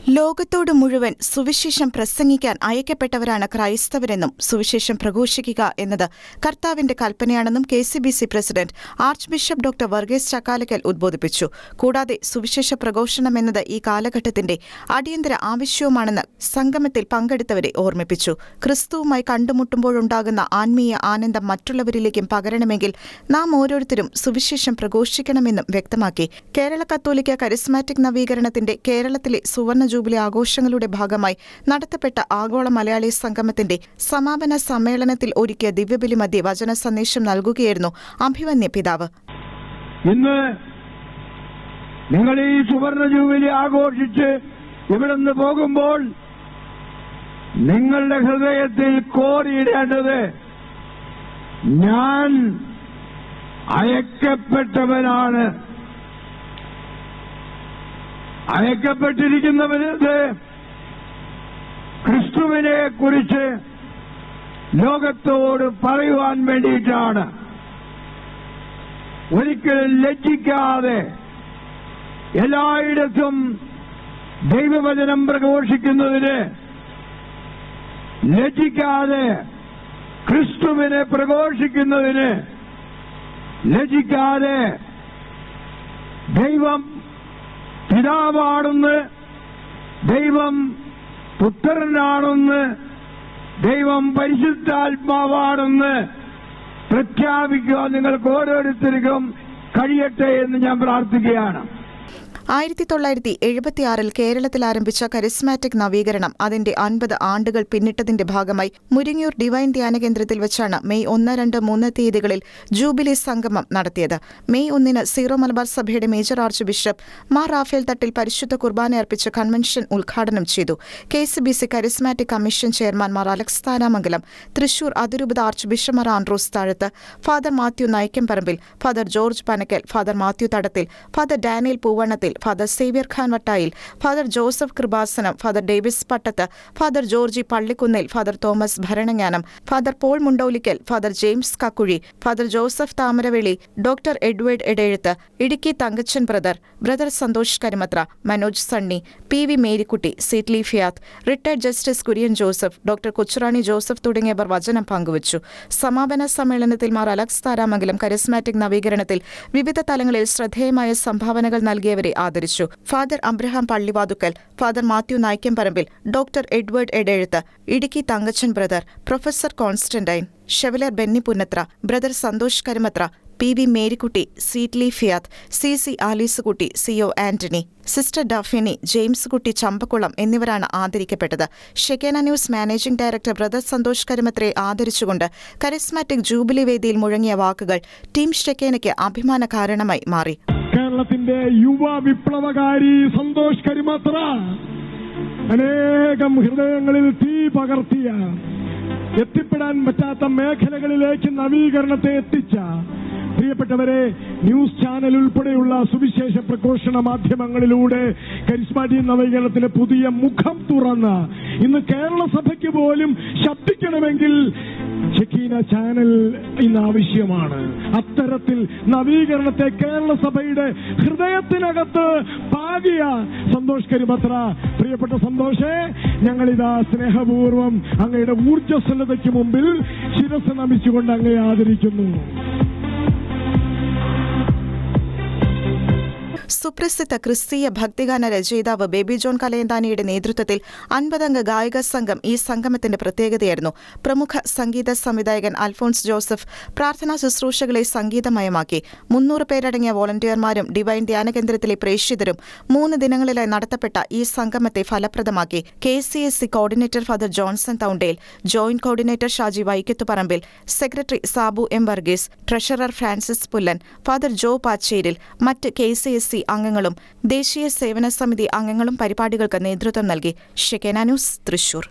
ലോകത്തോട് മുഴുവൻ സുവിശേഷം പ്രസംഗിക്കാൻ അയക്കപ്പെട്ടവരാണ് ക്രൈസ്തവരെന്നും സുവിശേഷം പ്രഘോഷിക്കുക എന്നത് കർത്താവിന്റെ കൽപ്പനയാണെന്നും KCBC president archbishop doctor Varghese Chakkalakkal ഉദ്ബോധിപ്പിച്ചു. കൂടാതെ സുവിശേഷ പ്രഘോഷണം എന്നത് ഈ കാലഘട്ടത്തിന്റെ അടിയന്തര ആവശ്യവുമാണെന്ന് സംഗമത്തിൽ പങ്കെടുത്തവരെ ഓർമ്മിപ്പിച്ചു. ക്രിസ്തുവുമായി കണ്ടുമുട്ടുമ്പോഴുണ്ടാകുന്ന ആത്മീയ ആനന്ദം മറ്റുള്ളവരിലേക്കും പകരണമെങ്കിൽ നാം ഓരോരുത്തരും സുവിശേഷം പ്രഘോഷിക്കണമെന്നും വ്യക്തമാക്കി. കേരള കത്തോലിക്ക കരിസ്മാറ്റിക് നവീകരണത്തിന്റെ കേരളത്തിലെ സുവർണ ജൂബിലി ആഘോഷങ്ങളുടെ ഭാഗമായി നടത്തപ്പെട്ട ആഗോള മലയാളി സംഗമത്തിന്റെ സമാപന സമ്മേളനത്തിൽ ഒരുക്കിയ ദിവ്യബലി മധ്യേ വചന സന്ദേശം നൽകുകയായിരുന്നു അഭിമന്യ പിതാവ്. ഇന്ന് നിങ്ങൾ ഈ സുവർണ ജൂബിലി ആഘോഷിച്ച് ഇവിടുന്ന് പോകുമ്പോൾ നിങ്ങളുടെ ഹൃദയത്തിൽ കോറിയിടേണ്ടത് ഞാൻ അയക്കപ്പെട്ടവനാണ്. അയക്കപ്പെട്ടിരിക്കുന്നവരത് ക്രിസ്തുവിനെ കുറിച്ച് ലോകത്തോട് പറയുവാൻ വേണ്ടിയിട്ടാണ്. ഒരിക്കലും ലജ്ജിക്കാതെ എല്ലായിടത്തും ദൈവവചനം പ്രഘോഷിക്കുന്നതിന്, ലജ്ജിക്കാതെ ക്രിസ്തുവിനെ പ്രഘോഷിക്കുന്നതിന്, ലജ്ജിക്കാതെ ദൈവം പിതാവാണെന്ന്, ദൈവം പുത്രനാണെന്ന്, ദൈവം പരിശുദ്ധാത്മാവാണെന്ന് പ്രഖ്യാപിക്കുക നിങ്ങൾക്ക് ഓരോരുത്തർക്കും കഴിയട്ടെ എന്ന് ഞാൻ പ്രാർത്ഥിക്കുകയാണ്. 1976 കേരളത്തിൽ ആരംഭിച്ച കരിസ്മാറ്റിക് നവീകരണം അതിന്റെ 50 ആണ്ടുകൾ പിന്നിട്ടതിന്റെ ഭാഗമായി മുരിങ്ങൂർ ഡിവൈൻ ധ്യാന കേന്ദ്രത്തിൽ വെച്ചാണ് മെയ് 1, 2, 3 തീയതികളിൽ ജൂബിലി സംഗമം നടത്തിയത്. മെയ് 1 സീറോ മലബാർ സഭയുടെ major archbishop Mar Raphael Thattil പരിശുദ്ധ കുർബാന അർപ്പിച്ച് കൺവെൻഷൻ ഉദ്ഘാടനം ചെയ്തു. KCBC charismatic commission chairman Mar Alex Tharamangalam, Thrissur അതിരൂപത archbishop Mar Andrews Thazhath, father Mathew Nayikkamparambil, father George Panackal, father Mathew Thadathil, father Daniel Poovannathil, father Xavier Khan Vattayil, father Joseph Kripasanam, father Davis Pattath, father Georgy Pallikunnil, father Thomas Bharananganam, father Paul Mundolickal, father James Kakkuzhi, father Joseph Thamaravely, doctor Edward Edayezhuth, Idukki Thankachan brother Santhosh Karimathra, Manoj Sunny, PV Marykutty, Seetly Fiat, retired justice Kurian Joseph, doctor Kochurani Joseph തുടങ്ങിയവർ വചനം പങ്കുവച്ചു. സമാപന സമ്മേളനത്തിൽ Mar Alex Tharamangalam charismatic നവീകരണത്തിൽ വിവിധ തലങ്ങളിൽ ശ്രദ്ധേയമായ സംഭാവനകൾ നൽകിയവരെ ആദരിച്ചു. Father Abraham Pallivathukkal, father Mathew Naikkamparambil, doctor Edward Edayezhuth, Idukki Thankachan brother, professor Constantine, chevalier Benny Punnathra, brother Santhosh Karimathra, PV Marykutty, Seetly Fiat, CC Alicekutty, CO Antony, sister Daphne, James Kutty Champakulam എന്നിവരാണ് ആദരിക്കപ്പെട്ടത്. ഷെക്കേന news managing director brother Santhosh കരിമത്രയെ ആദരിച്ചുകൊണ്ട് കരിസ്മാറ്റിക് ജൂബിലി വേദിയിൽ മുഴങ്ങിയ വാക്കുകൾ ടീം ഷെക്കേനയ്ക്ക് അഭിമാന കാരണമായി മാറി. കേരളത്തിന്റെ യുവ വിപ്ലവകാരി സന്തോഷ് കരിമത്ര അനേകം ഹൃദയങ്ങളിൽ തീ പകർത്തിയ, എത്തിപ്പെടാൻ പറ്റാത്ത മേഖലകളിലേക്ക് നവീകരണത്തെ എത്തിച്ച പ്രിയപ്പെട്ടവരെ, ന്യൂസ് ചാനൽ ഉൾപ്പെടെയുള്ള സുവിശേഷ പ്രഘോഷണ മാധ്യമങ്ങളിലൂടെ കരിസ്മാറ്റിക് നവീകരണത്തിന് പുതിയ മുഖം തുറന്ന് ഇന്ന് കേരള സഭയ്ക്ക് പോലും ശബ്ദിക്കണമെങ്കിൽ ഷെക്കീന ചാനൽ ഇന്ന് ആവശ്യമാണ്. അത്തരത്തിൽ നവീകരണത്തെ കേരള സഭയുടെ ഹൃദയത്തിനകത്ത് പാകിയ സന്തോഷ് കരിമത്ര, പ്രിയപ്പെട്ട സന്തോഷേ, ഞങ്ങളിതാ സ്നേഹപൂർവ്വം അങ്ങയുടെ ഊർജ്ജസ്വലതയ്ക്ക് മുമ്പിൽ ശിരസ് നമിച്ചുകൊണ്ട് അങ്ങയെ ആദരിക്കുന്നു. സുപ്രസിദ്ധ ക്രിസ്തീയ ഭക്തിഗാന രചയിതാവ് ബേബി ജോൺ കലയന്താനിയുടെ നേതൃത്വത്തിൽ 50 അംഗ ഗായക സംഘം ഈ സംഗമത്തിന്റെ പ്രത്യേകതയായിരുന്നു. പ്രമുഖ സംഗീത സംവിധായകൻ അൽഫോൺസ് ജോസഫ് പ്രാർത്ഥനാ ശുശ്രൂഷകളെ സംഗീതമയമാക്കി. 300 പേരടങ്ങിയ വോളണ്ടിയർമാരും ഡിവൈൻ ധ്യാനകേന്ദ്രത്തിലെ പ്രേക്ഷിതരും 3 ദിനങ്ങളിലായി നടത്തപ്പെട്ട ഈ സംഗമത്തെ ഫലപ്രദമാക്കി. KCSC coordinator father Johnson Thoundel, joint coordinator Shaji Vaikathuparambil, secretary Sabu M. Varghese, treasurer Francis Pullan, father Jo Pacheril, മറ്റ് KCSC അംഗങ്ങളും ദേശീയ സേവന സമിതി അംഗങ്ങളും പരിപാടികൾക്ക് നേതൃത്വം നൽകി. ഷെക്കേന ന്യൂസ്, തൃശൂർ.